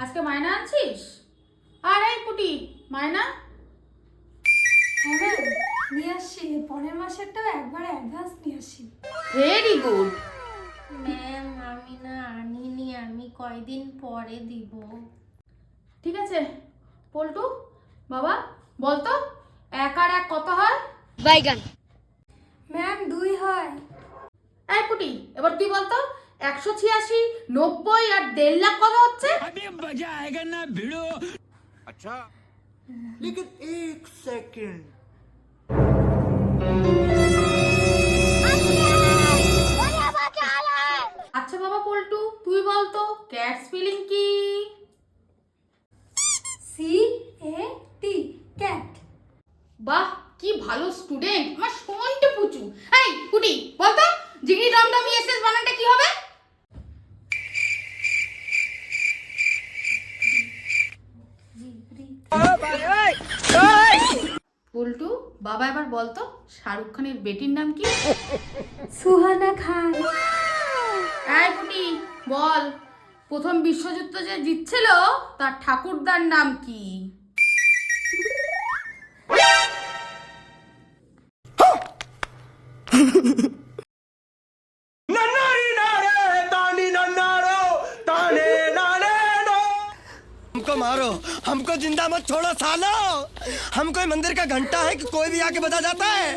আজকে মায়না আনছিস? আর এই পুটি মায়না? হ্যাঁ ম্যাম, নিয়ে আসছি। পরের মাসেরটাও একবারে অ্যাডভান্স নিয়ে আসি। Very good. ম্যাম আমি না আনিনি, আমি কয়দিন পরে দিব। ঠিক আছে পল্টু বাবা বলতো 1 আর 1 কত হয়? বাইগান। ম্যাম 2 হয়। এই পুটি এবার তুই বলতো 186, 90 আর 1.5 লাখ কত হচ্ছে? अभी मजा आएगा ना भिड़ो। अच्छा लेकिन एक सेकंड আচ্ছা বাবা পল্টু তুই বলতো ক্যাট স্পেলিং কি? CAT, cat. বাহ কি ভালো স্টুডেন্ট, আমার সময়টা পুচু। এই পুটি বলতো জিগি ডমডমি এসএস বানানটা কি হবে? পল্টু বাবা এবার বলতো শাহরুখ খানের বেটির নাম কি? সুহানা খান। এই পুটি বল প্রথম বিশ্বযুদ্ধ যে জিতছিল তার ঠাকুরদার নাম কি? नन्नारी नारे तानी नन्नारो ताने नाने नो। हमको मारो, हमको जिंदा मत छोड़ो सालो। हम कोई मंदिर का घंटा है कि कोई भी आके बजा जाता है।